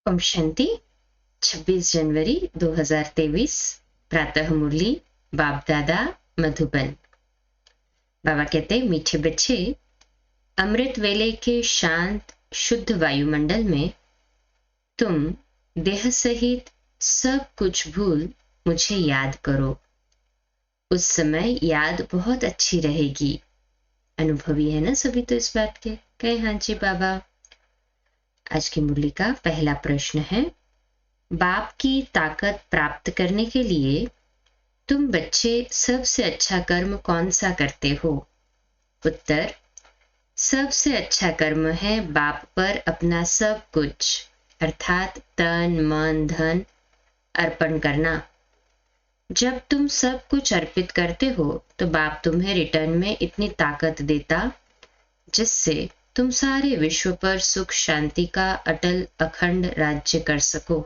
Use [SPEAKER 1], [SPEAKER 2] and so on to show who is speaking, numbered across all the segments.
[SPEAKER 1] ओम शांति। 26 जनवरी 2023 प्रातः मुरली बाप दादा मधुबन। बाबा कहते, मीठे बच्चे, अमृत वेले के शांत शुद्ध वायुमंडल में तुम देह सहित सब कुछ भूल मुझे याद करो। उस समय याद बहुत अच्छी रहेगी। अनुभवी है ना सभी तो इस बात के? कहे हाँ जी बाबा। आज की मुरली का पहला प्रश्न है, बाप की ताकत प्राप्त करने के लिए तुम बच्चे सबसे अच्छा कर्म कौन सा करते हो? उत्तर, सबसे अच्छा कर्म है बाप पर अपना सब कुछ अर्थात तन मन धन अर्पण करना। जब तुम सब कुछ अर्पित करते हो तो बाप तुम्हें रिटर्न में इतनी ताकत देता जिससे तुम सारे विश्व पर सुख शांति का अटल अखंड राज्य कर सको।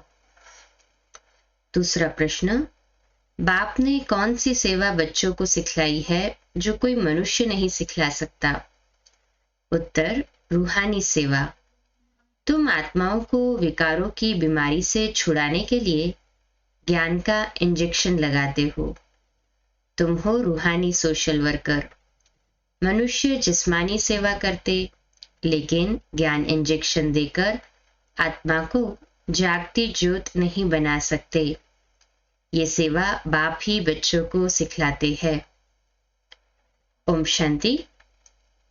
[SPEAKER 1] दूसरा प्रश्न, बाप ने कौन सी सेवा बच्चों को सिखलाई है जो कोई मनुष्य नहीं सिखला सकता? उत्तर, रूहानी सेवा। तुम आत्माओं को विकारों की बीमारी से छुड़ाने के लिए ज्ञान का इंजेक्शन लगाते हो। तुम हो रूहानी सोशल वर्कर। मनुष्य जिस्मानी सेवा करते, लेकिन ज्ञान इंजेक्शन देकर आत्मा को जागती ज्योत नहीं बना सकते। ये सेवा बाप ही बच्चों को सिखलाते हैं। ओम शांति।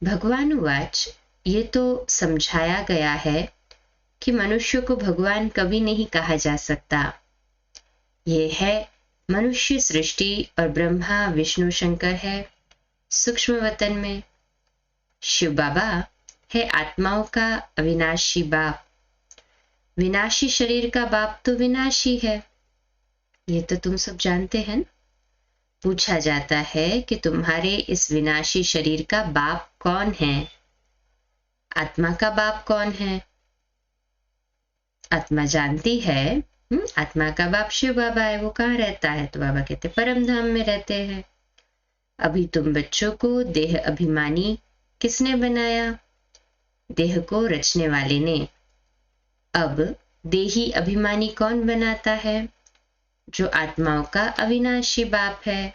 [SPEAKER 1] भगवान वाच, ये तो समझाया गया है कि मनुष्य को भगवान कभी नहीं कहा जा सकता। ये है मनुष्य सृष्टि और ब्रह्मा विष्णु शंकर है सूक्ष्म वतन में। शिव बाबा है आत्माओं का अविनाशी बाप। विनाशी शरीर का बाप तो विनाशी है, ये तो तुम सब जानते हैं। पूछा जाता है कि तुम्हारे इस विनाशी शरीर का बाप कौन है? आत्मा का बाप कौन है? आत्मा जानती है, आत्मा का बाप शिव बाबा है। वो कहाँ रहता है? तो बाबा कहते परम धाम में रहते हैं। अभी तुम बच्चों को देह अभिमानी किसने बनाया? देह को रचने वाले ने। अब देही अभिमानी कौन बनाता है? जो आत्माओं का अविनाशी बाप है।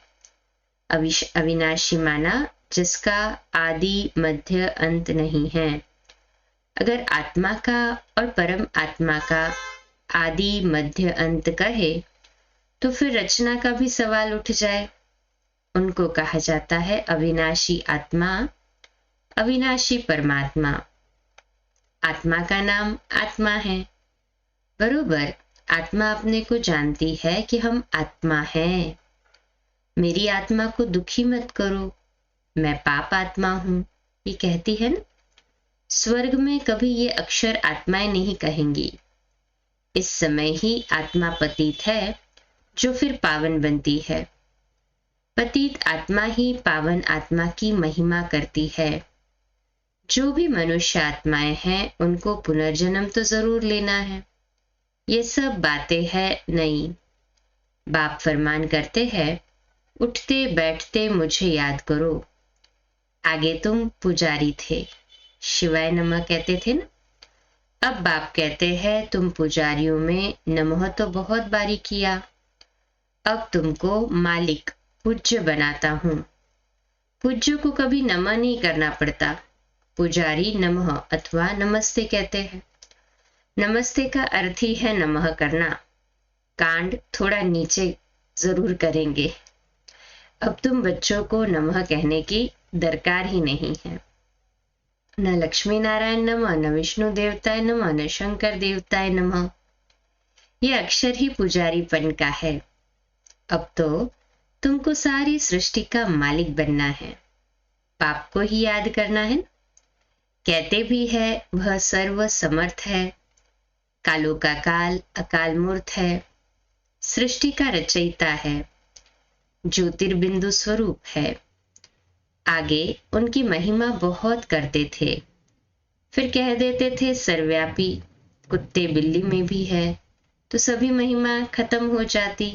[SPEAKER 1] अविनाशी माना जिसका आदि मध्य अंत नहीं है। अगर आत्मा का और परम आत्मा का आदि मध्य अंत कहे तो फिर रचना का भी सवाल उठ जाए। उनको कहा जाता है अविनाशी आत्मा, अविनाशी परमात्मा। आत्मा का नाम आत्मा है। बरोबर, आत्मा अपने को जानती है कि हम आत्मा हैं। मेरी आत्मा को दुखी मत करो, मैं पाप आत्मा हूं, ये कहती है ना। स्वर्ग में कभी ये अक्षर आत्माएं नहीं कहेंगी। इस समय ही आत्मा पतित है जो फिर पावन बनती है। पतित आत्मा ही पावन आत्मा की महिमा करती है। जो भी मनुष्य आत्माएं हैं उनको पुनर्जन्म तो जरूर लेना है। ये सब बातें हैं नहीं। बाप फरमान करते हैं, उठते बैठते मुझे याद करो। आगे तुम पुजारी थे, शिवाय नमः कहते थे ना। अब बाप कहते हैं तुम पुजारियों में नमः तो बहुत बारी किया, अब तुमको मालिक पूज्य बनाता हूं। पूज्य को कभी नमः नहीं करना पड़ता। पुजारी नमः अथवा नमस्ते कहते हैं। नमस्ते का अर्थ ही है नमः करना। कांड थोड़ा नीचे जरूर करेंगे। अब तुम बच्चों को नमः कहने की दरकार ही नहीं है। न लक्ष्मी नारायण नमः, न विष्णु देवताय नमः, न शंकर देवताय नमः। ये अक्षर ही पुजारीपन का है। अब तो तुमको सारी सृष्टि का मालिक बनना है। बाप को ही याद करना है। कहते भी है वह सर्व समर्थ है, कालों का काल अकाल मूर्त है, सृष्टि का रचयिता है, ज्योतिर्बिंदु स्वरूप है। आगे उनकी महिमा बहुत करते थे, फिर कह देते थे सर्वव्यापी, कुत्ते बिल्ली में भी है, तो सभी महिमा खत्म हो जाती।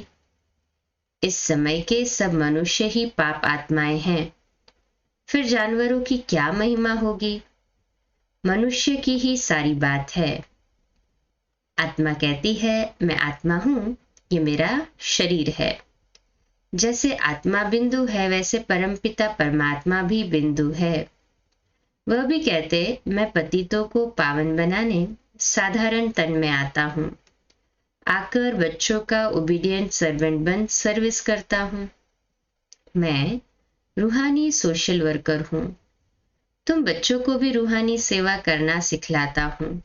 [SPEAKER 1] इस समय के सब मनुष्य ही पाप आत्माएं हैं, फिर जानवरों की क्या महिमा होगी? मनुष्य की ही सारी बात है। आत्मा कहती है मैं आत्मा हूँ, ये मेरा शरीर है। जैसे आत्मा बिंदु है वैसे परमपिता परमात्मा भी बिंदु है। वह भी कहते मैं पतितों को पावन बनाने साधारण तन में आता हूँ, आकर बच्चों का ओबीडियंट सर्वेंट बन सर्विस करता हूँ। मैं रूहानी सोशल वर्कर हूँ। तुम बच्चों को भी रूहानी सेवा करना सिखलाता हूँ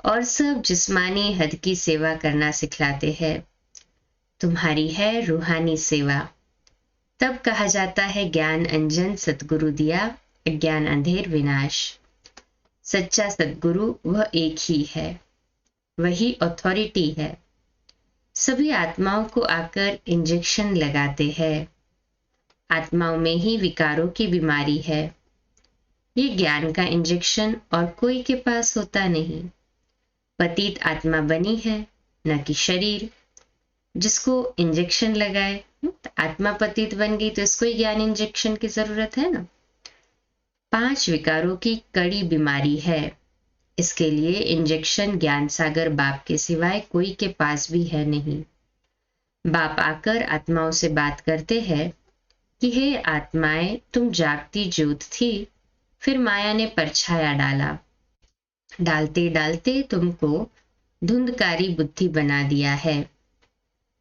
[SPEAKER 1] और सब जिस्मानी हद की सेवा करना सिखलाते हैं। तुम्हारी है रूहानी सेवा। तब कहा जाता है ज्ञान अंजन सतगुरु दिया, ज्ञान अंधेर विनाश। सच्चा सतगुरु वह एक ही है, वही अथॉरिटी है। सभी आत्माओं को आकर इंजेक्शन लगाते हैं। आत्माओं में ही विकारों की बीमारी है। ये ज्ञान का इंजेक्शन और कोई के पास होता नहीं। पतित आत्मा बनी है, न कि शरीर जिसको इंजेक्शन लगाए। आत्मा पतित बन गई तो इसको ही ज्ञान इंजेक्शन की जरूरत है ना। 5 विकारों की कड़ी बीमारी है। इसके लिए इंजेक्शन ज्ञान सागर बाप के सिवाय कोई के पास भी है नहीं। बाप आकर आत्माओं से बात करते हैं कि हे आत्माएं, तुम जागती ज्योत थी, फिर माया ने परछाया डाला। डालते डालते तुमको धुंधकारी बुद्धि बना दिया है।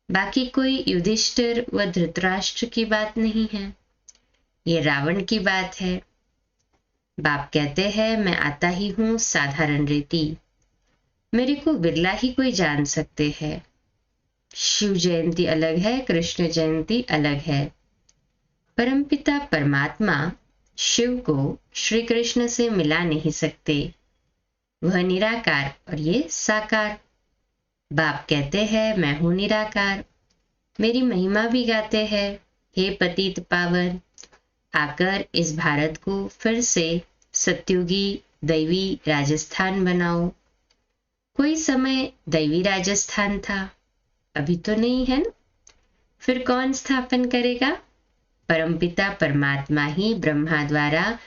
[SPEAKER 1] बाकी कोई युधिष्ठिर व धृतराष्ट्र की बात नहीं है, ये रावण की बात है। बाप कहते हैं मैं आता ही हूं साधारण रीति, मेरे को बिरला ही कोई जान सकते हैं। शिव जयंती अलग है, कृष्ण जयंती अलग है। परमपिता परमात्मा शिव को श्री कृष्ण से मिला नहीं सकते, वह निराकार और ये साकार। बाप कहते हैं मैं हूं निराकार, मेरी महिमा भी गाते हैं। हे पतित पावन, आकर इस भारत को फिर से सत्युगी दैवी राजस्थान बनाओ। कोई समय दैवी राजस्थान था, अभी तो नहीं है ना। फिर कौन स्थापन करेगा? परमपिता परमात्मा ही ब्रह्मा द्वारा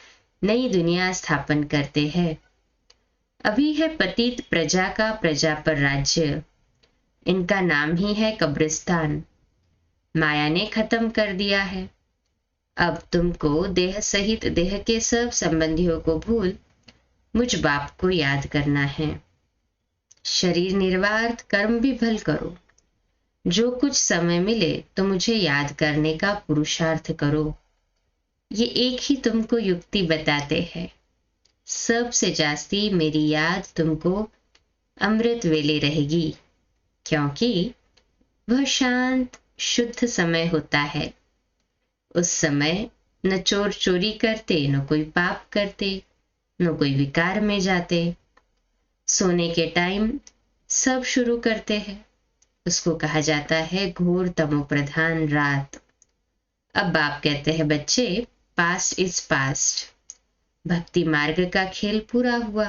[SPEAKER 1] नई दुनिया स्थापन करते हैं। अभी है पतित प्रजा का प्रजा पर राज्य, इनका नाम ही है कब्रिस्तान। माया ने खत्म कर दिया है। अब तुमको देह सहित देह के सब संबंधियों को भूल मुझ बाप को याद करना है। शरीर निर्वार्थ कर्म भी भल करो। जो कुछ समय मिले तो मुझे याद करने का पुरुषार्थ करो। ये एक ही तुमको युक्ति बताते हैं। सबसे जास्ती मेरी याद तुमको अमृत वेले रहेगी, क्योंकि वह शांत शुद्ध समय होता है। उस समय न चोर चोरी करते, न कोई पाप करते, न कोई विकार में जाते। सोने के टाइम सब शुरू करते हैं, उसको कहा जाता है घोर तमो प्रधान रात। अब बाप कहते हैं बच्चे, पास्ट इज पास्ट, भक्ति मार्ग का खेल पूरा हुआ।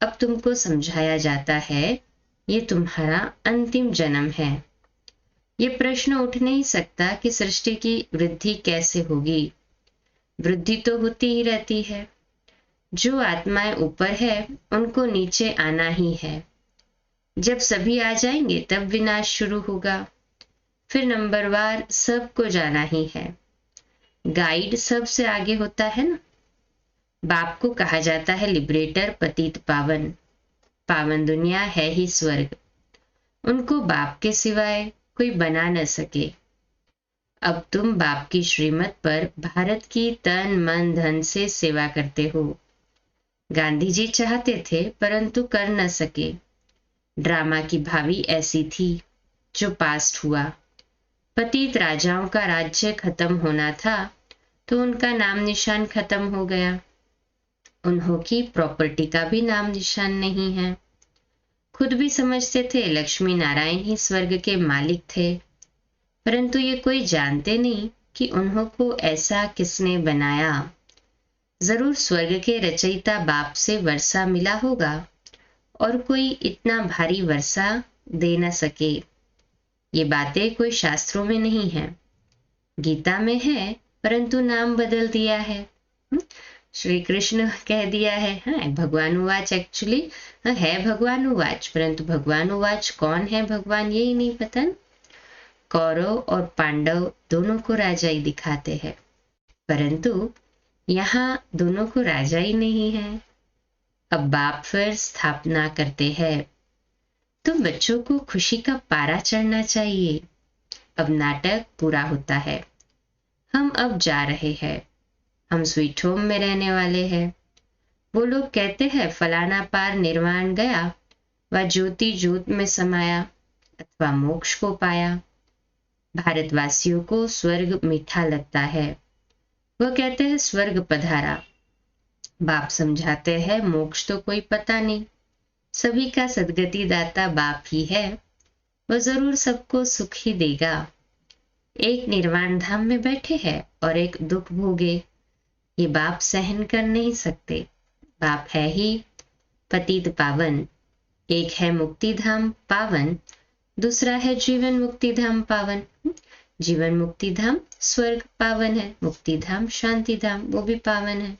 [SPEAKER 1] अब तुमको समझाया जाता है ये तुम्हारा अंतिम जन्म है। ये प्रश्न उठ नहीं सकता कि सृष्टि की वृद्धि कैसे होगी। वृद्धि तो होती ही रहती है। जो आत्माएं ऊपर है उनको नीचे आना ही है। जब सभी आ जाएंगे तब विनाश शुरू होगा। फिर नंबरवार सबको जाना ही है। गाइड सबसे आगे होता है ना। बाप को कहा जाता है लिबरेटर, पतित पावन। पावन दुनिया है ही स्वर्ग, उनको बाप के सिवाय कोई बना न सके। अब तुम बाप की श्रीमत पर भारत की तन मन धन से सेवा करते हो। गांधी जी चाहते थे परंतु कर न सके। ड्रामा की भावी ऐसी थी जो पास्ट हुआ। पतित राजाओं का राज्य खत्म होना था तो उनका नाम निशान खत्म हो गया। उन्हों की प्रॉपर्टी का भी नाम निशान नहीं है। खुद भी समझते थे लक्ष्मी नारायण ही स्वर्ग के मालिक थे, परंतु ये कोई जानते नहीं कि उन्हों को ऐसा किसने बनाया। जरूर स्वर्ग के रचयिता बाप से वर्षा मिला होगा और कोई इतना भारी वर्षा दे न सके। ये बातें कोई शास्त्रों में नहीं है। गीता में है परंतु नाम बदल दिया है। श्री कृष्ण कह दिया है। हाँ, भगवानुवाच एक्चुअली है भगवानुवाच, परंतु भगवानुवाच कौन है भगवान यही नहीं पता। कौरव और पांडव दोनों को राजा ही दिखाते हैं, परंतु यहाँ दोनों को राजा ही नहीं है। अब बाप फिर स्थापना करते हैं, तुम बच्चों को खुशी का पारा चढ़ना चाहिए। अब नाटक पूरा होता है। हम अब जा रहे हैं, हम स्वीट होम में रहने वाले हैं। वो लोग कहते हैं फलाना पार निर्वाण गया, वह ज्योति ज्योत में समाया अथवा मोक्ष को पाया। भारतवासियों को स्वर्ग मीठा लगता है, वह कहते हैं स्वर्ग पधारा। बाप समझाते हैं मोक्ष तो कोई पता नहीं, सभी का सदगति दाता बाप ही है, वह जरूर सबको सुख ही देगा। एक निर्वाण धाम में बैठे हैं और एक दुख भोगे, ये बाप सहन कर नहीं सकते। बाप है ही पतित पावन, एक है मुक्ति धाम पावन, दूसरा है जीवन मुक्ति धाम पावन। जीवन मुक्ति धाम स्वर्ग पावन है, मुक्ति धाम शांति धाम वो भी पावन है।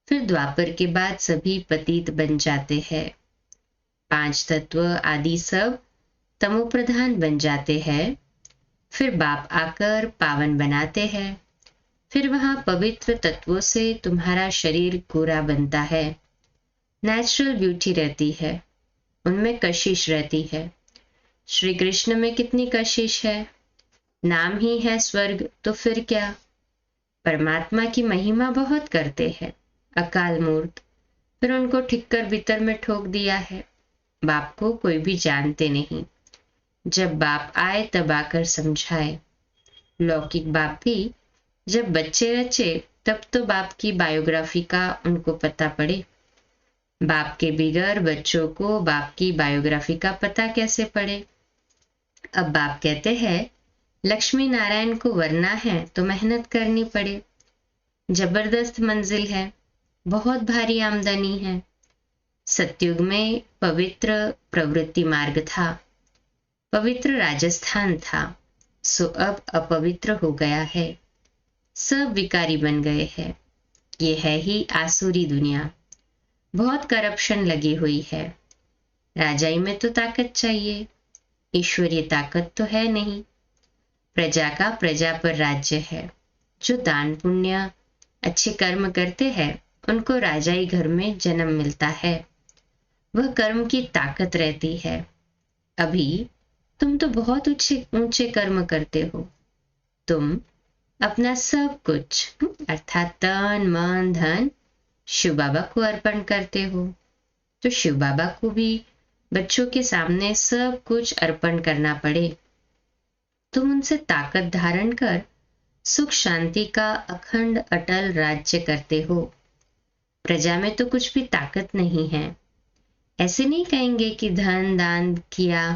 [SPEAKER 1] फिर द्वापर के बाद सभी पतित बन जाते हैं, पांच तत्व आदि सब तमो प्रधान बन जाते हैं। फिर बाप आकर पावन बनाते हैं, फिर वहां पवित्र तत्वों से तुम्हारा शरीर गोरा बनता है। नेचुरल ब्यूटी रहती है, उनमें कशिश रहती है। श्री कृष्ण में कितनी कशिश है, नाम ही है स्वर्ग तो फिर क्या। परमात्मा की महिमा बहुत करते हैं अकाल मूर्त, फिर उनको ठिक्कर भीतर में ठोक दिया है। बाप को कोई भी जानते नहीं, जब बाप आए तब आकर समझाए। लौकिक बाप भी जब बच्चे रचे तब तो बाप की बायोग्राफी का उनको पता पड़े। बाप के बिगैर बच्चों को बाप की बायोग्राफी का पता कैसे पड़े। अब बाप कहते हैं लक्ष्मी नारायण को वरना है तो मेहनत करनी पड़े, जबरदस्त मंजिल है, बहुत भारी आमदनी है। सतयुग में पवित्र प्रवृत्ति मार्ग था, पवित्र राजस्थान था, सो अब अपवित्र हो गया है, सब विकारी बन गए हैं। ये है ही आसुरी दुनिया, बहुत करप्शन लगी हुई है। राजाई में तो ताकत चाहिए, ईश्वरीय ताकत तो है नहीं। प्रजा का प्रजा पर राज्य है, जो दान पुण्य अच्छे कर्म करते हैं उनको राजाई घर में जन्म मिलता है, वह कर्म की ताकत रहती है। अभी तुम तो बहुत ऊंचे ऊंचे कर्म करते हो, तुम अपना सब कुछ अर्थात तन मन धन शिव बाबा को अर्पण करते हो, तो शिव बाबा को भी बच्चों के सामने सब कुछ अर्पण करना पड़े। तुम उनसे ताकत धारण कर सुख शांति का अखंड अटल राज्य करते हो। प्रजा में तो कुछ भी ताकत नहीं है। ऐसे नहीं कहेंगे कि धन दान किया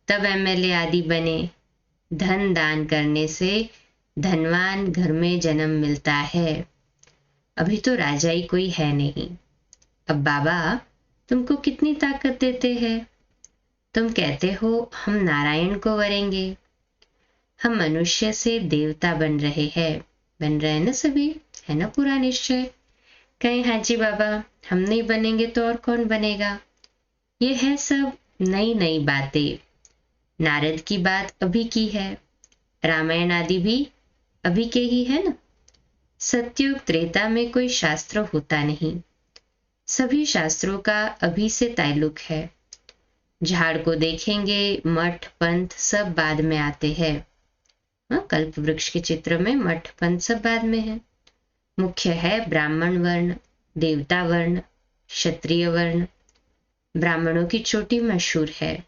[SPEAKER 1] तब एमएलए आदि बने। धन दान करने से धनवान घर में जन्म मिलता है। अभी तो राजाई कोई है नहीं। अब बाबा तुमको कितनी ताकत देते हैं, तुम कहते हो हम नारायण को वरेंगे, हम मनुष्य से देवता बन रहे हैं ना, सभी है ना पूरा निश्चय। कहें हाँ जी बाबा हम नहीं बनेंगे तो और कौन बनेगा। ये है सब नई नई बातें। नारद की बात अभी की है, रामायण आदि भी अभी के ही है ना। सतयुग त्रेता में कोई शास्त्र होता नहीं, सभी शास्त्रों का अभी से ताल्लुक है। झाड़ को देखेंगे, मठ पंथ सब बाद में आते हैं। कल्प वृक्ष के चित्र में मठ पंथ सब बाद में है। मुख्य है ब्राह्मण वर्ण, देवता वर्ण, क्षत्रिय वर्ण। ब्राह्मणों की चोटी मशहूर है,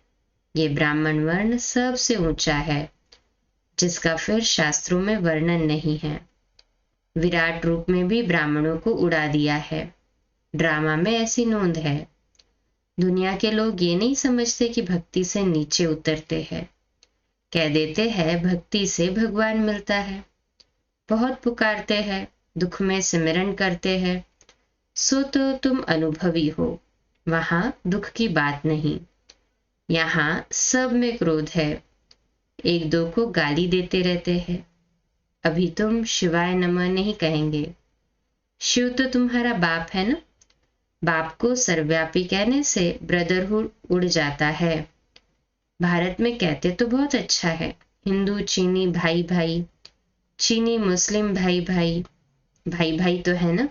[SPEAKER 1] ये ब्राह्मण वर्ण सबसे ऊंचा है, जिसका फिर शास्त्रों में वर्णन नहीं है। विराट रूप में भी ब्राह्मणों को उड़ा दिया है, ड्रामा में ऐसी नोंद है। दुनिया के लोग ये नहीं समझते कि भक्ति से नीचे उतरते हैं, कह देते हैं भक्ति से भगवान मिलता है। बहुत पुकारते हैं, दुख में सिमरन करते हैं, सो तो तुम अनुभवी हो, वहां दुख की बात नहीं। यहाँ सब में क्रोध है, एक दो को गाली देते रहते हैं। अभी तुम शिवाय नमः नहीं कहेंगे, शिव तो तुम्हारा बाप है ना। बाप को सर्वव्यापी कहने से ब्रदरहुड उड़ जाता है। भारत में कहते तो बहुत अच्छा है, हिंदू चीनी भाई भाई, चीनी मुस्लिम भाई भाई, भाई भाई तो है ना,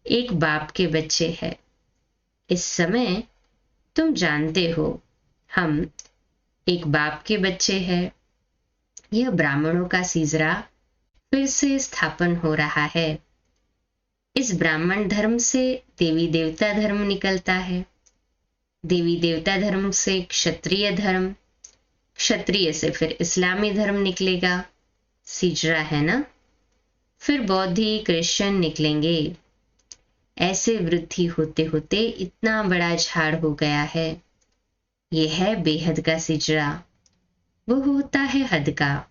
[SPEAKER 1] एक बाप के बच्चे हैं। इस समय तुम जानते हो हम एक बाप के बच्चे हैं। यह ब्राह्मणों का सीजरा फिर से स्थापन हो रहा है। इस ब्राह्मण धर्म से देवी देवता धर्म निकलता है, देवी देवता धर्म से क्षत्रिय धर्म, क्षत्रिय से फिर इस्लामी धर्म निकलेगा, सिजरा है ना। फिर बौद्धी क्रिश्चियन निकलेंगे। ऐसे वृद्धि होते होते इतना बड़ा झाड़ हो गया है। यह है बेहद का सिजरा, वो होता है हद का।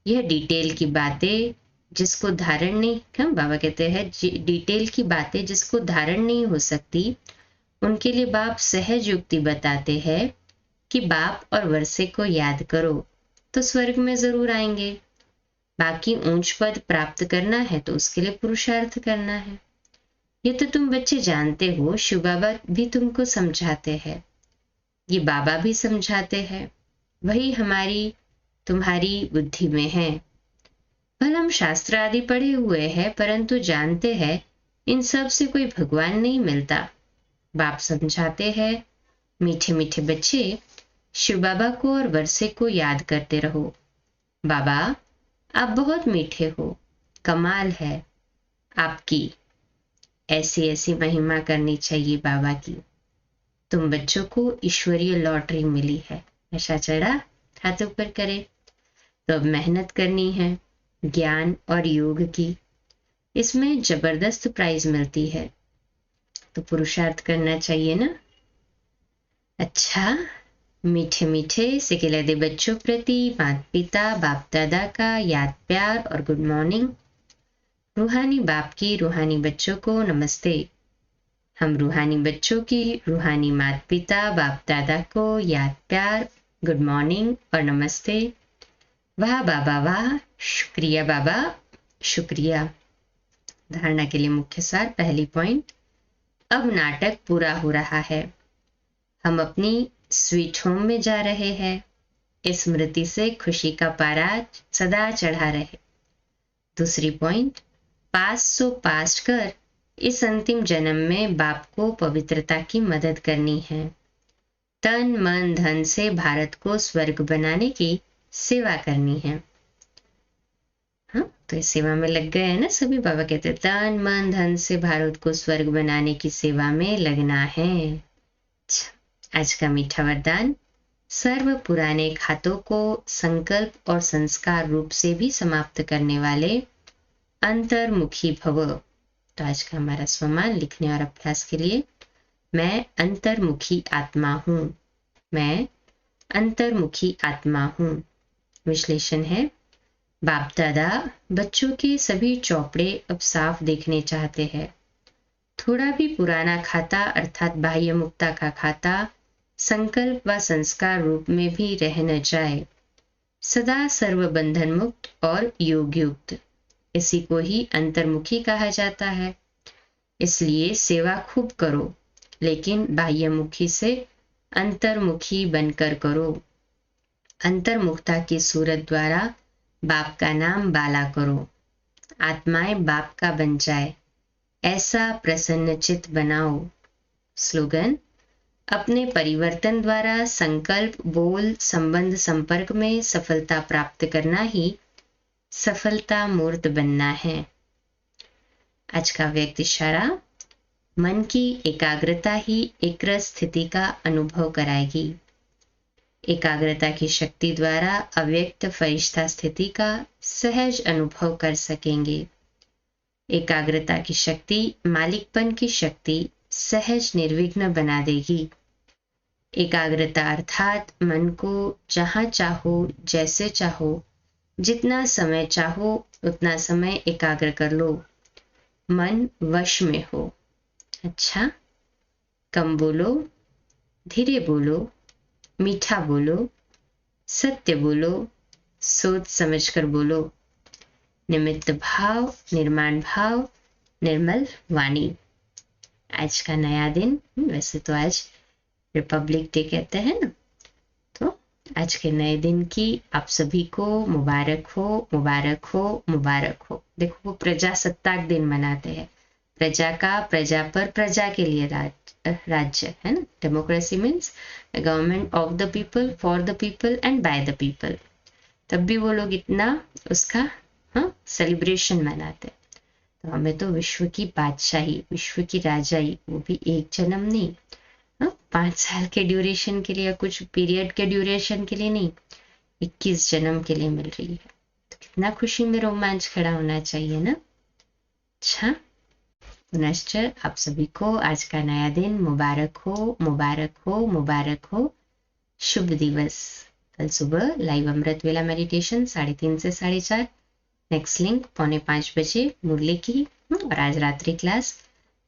[SPEAKER 1] यह डिटेल की बातें जिसको धारण नहीं, हम बाबा कहते हैं डिटेल की बातें जिसको धारण नहीं हो सकती, उनके लिए बाप सहज युक्ति बताते हैं कि बाप और वर्षे को याद करो तो स्वर्ग में जरूर आएंगे। बाकी ऊंच पद प्राप्त करना है तो उसके लिए पुरुषार्थ करना है। ये तो तुम बच्चे जानते हो, शिव बाबा भी तुमको समझाते हैं, ये बाबा भी समझाते हैं, वही हमारी तुम्हारी बुद्धि में है। भल हम शास्त्र आदि पढ़े हुए हैं, परंतु जानते हैं इन सब से कोई भगवान नहीं मिलता। बाप समझाते हैं, मीठे मीठे बच्चे शिव बाबा को और वर्षे को याद करते रहो। बाबा आप बहुत मीठे हो, कमाल है आपकी, ऐसी ऐसी महिमा करनी चाहिए बाबा की। तुम बच्चों को ईश्वरीय लॉटरी मिली है। नशा चढ़ा, हाथ ऊपर करे। तो अब मेहनत करनी है ज्ञान और योग की, इसमें जबरदस्त प्राइज मिलती है, तो पुरुषार्थ करना चाहिए ना। अच्छा, मीठे मीठे सिकेले दे बच्चों प्रति माता पिता बाप दादा का याद प्यार और गुड मॉर्निंग। रूहानी बाप की रूहानी बच्चों को नमस्ते। हम रूहानी बच्चों की रूहानी माता पिता बाप दादा को याद प्यार, गुड मॉर्निंग और नमस्ते। वाह बाबा वाह, शुक्रिया बाबा शुक्रिया। धारणा के लिए मुख्य सार, पहली पॉइंट, अब नाटक पूरा हो रहा है, हम अपनी स्वीट होम में जा रहे हैं। स्मृति से खुशी का पारा सदा चढ़ा रहे। दूसरी पॉइंट, पास्ट सो पास्ट कर इस अंतिम जन्म में बाप को पवित्रता की मदद करनी है। तन मन धन से भारत को स्वर्ग बनाने की सेवा करनी है। हाँ, तो इस सेवा में लग गए हैं ना सभी। बाबा कहते हैं तन मन धन से भारत को स्वर्ग बनाने की सेवा में लगना है। आज का मीठा वरदान, सर्व पुराने खातों को संकल्प और संस्कार रूप से भी समाप्त करने वाले अंतर्मुखी भव। तो आज का हमारा स्वमान लिखने और अभ्यास के लिए, मैं अंतर्मुखी आत्मा हूं, मैं अंतर्मुखी आत्मा हूं। विश्लेषण है, बाप दादा बच्चों के सभी चौपड़े अब साफ देखने चाहते हैं। थोड़ा भी पुराना खाता अर्थात बाह्य मुक्ता का खाता संकल्प व संस्कार रूप में भी रह न जाए। सदा सर्व बंधन मुक्त और योग युक्त, इसी को ही अंतर्मुखी कहा जाता है। इसलिए सेवा खूब करो, लेकिन बाह्यमुखी से अंतर्मुखी बनकर करो। अंतर्मुखता की सूरत द्वारा बाप का नाम बाला करो। आत्माएं बाप का बन जाए, ऐसा प्रसन्न चित्त बनाओ। स्लोगन, अपने परिवर्तन द्वारा संकल्प बोल संबंध संपर्क में सफलता प्राप्त करना ही सफलता मूर्त बनना है। आज का व्यक्त इशारा, मन की एकाग्रता ही एक्रस स्थिति का अनुभव कराएगी। एकाग्रता की शक्ति द्वारा अव्यक्त फरिश्ता स्थिति का सहज अनुभव कर सकेंगे। एकाग्रता की शक्ति मालिकपन की शक्ति सहज निर्विघ्न बना देगी। एकाग्रता अर्थात मन को जहां चाहो जैसे चाहो जितना समय चाहो उतना समय एकाग्र कर लो, मन वश में हो। अच्छा, कम बोलो, धीरे बोलो, मीठा बोलो, सत्य बोलो, सोच समझकर बोलो। निमित्त भाव, निर्माण भाव, निर्मल वाणी। आज का नया दिन, वैसे तो आज रिपब्लिक डे कहते हैं ना, तो आज के नए दिन की आप सभी को मुबारक हो, मुबारक हो, मुबारक हो। देखो, वो प्रजासत्ताक दिन मनाते हैं, प्रजा का, प्रजा पर, प्रजा के लिए राज्य है ना। Democracy means government of the people, for the people and by the people. तब भी वो लोग इतना उसका सेलिब्रेशन मनाते। तो हमें तो विश्व की बादशाही, विश्व की राजाई, वो भी एक जन्म नहीं, 5 साल के ड्यूरेशन के लिए, कुछ पीरियड के ड्यूरेशन के लिए नहीं, 21 जन्म के लिए मिल रही है। तो कितना खुशी में रोमांच खड़ा होना चाहिए ना। अच्छा, पुनश्च आप सभी को आज का नया दिन मुबारक हो, मुबारक हो, मुबारक हो। शुभ दिवस। कल सुबह लाइव अमृत वेला मेडिटेशन 3:30 से 4:30, नेक्स्ट लिंक 4:45 बजे मुरली की, और आज रात्रि क्लास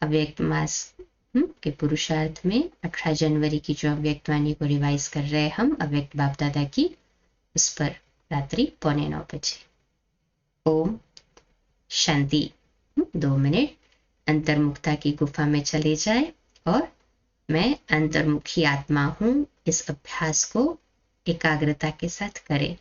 [SPEAKER 1] अव्यक्त मास के पुरुषार्थ में 18 जनवरी की जो अव्यक्त वाणी को रिवाइज कर रहे हैं हम, अव्यक्त बाप दादा की, उस पर रात्रि 8:45 बजे। ओम शांति। 2 मिनट अंतर्मुखता की गुफा में चले जाए और मैं अंतर्मुखी आत्मा हूं, इस अभ्यास को एकाग्रता के साथ करें।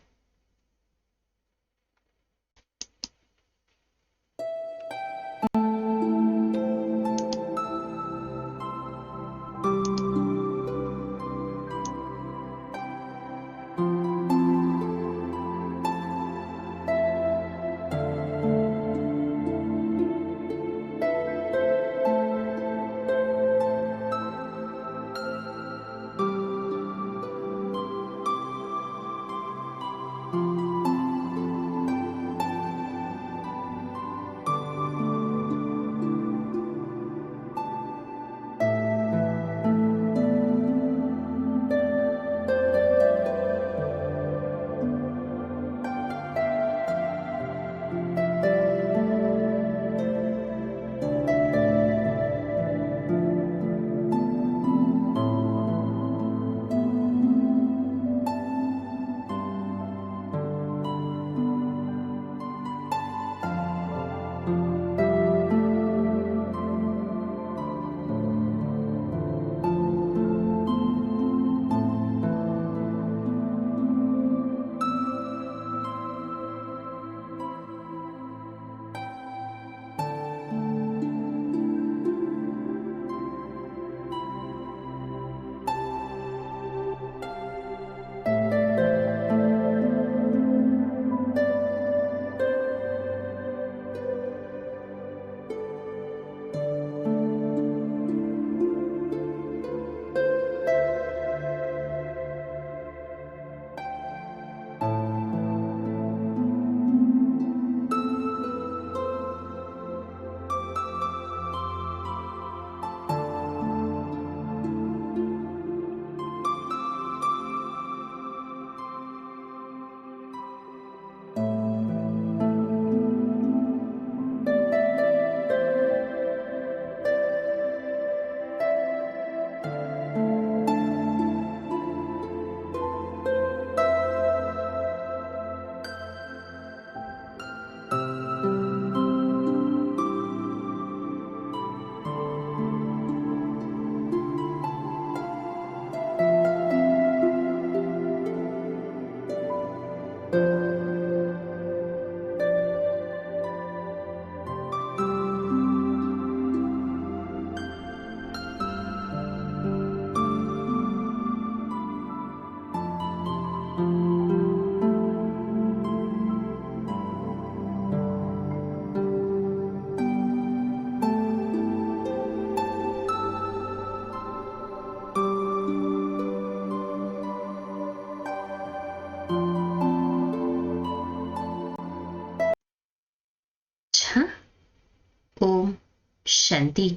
[SPEAKER 1] अच्छा, ओम शांति।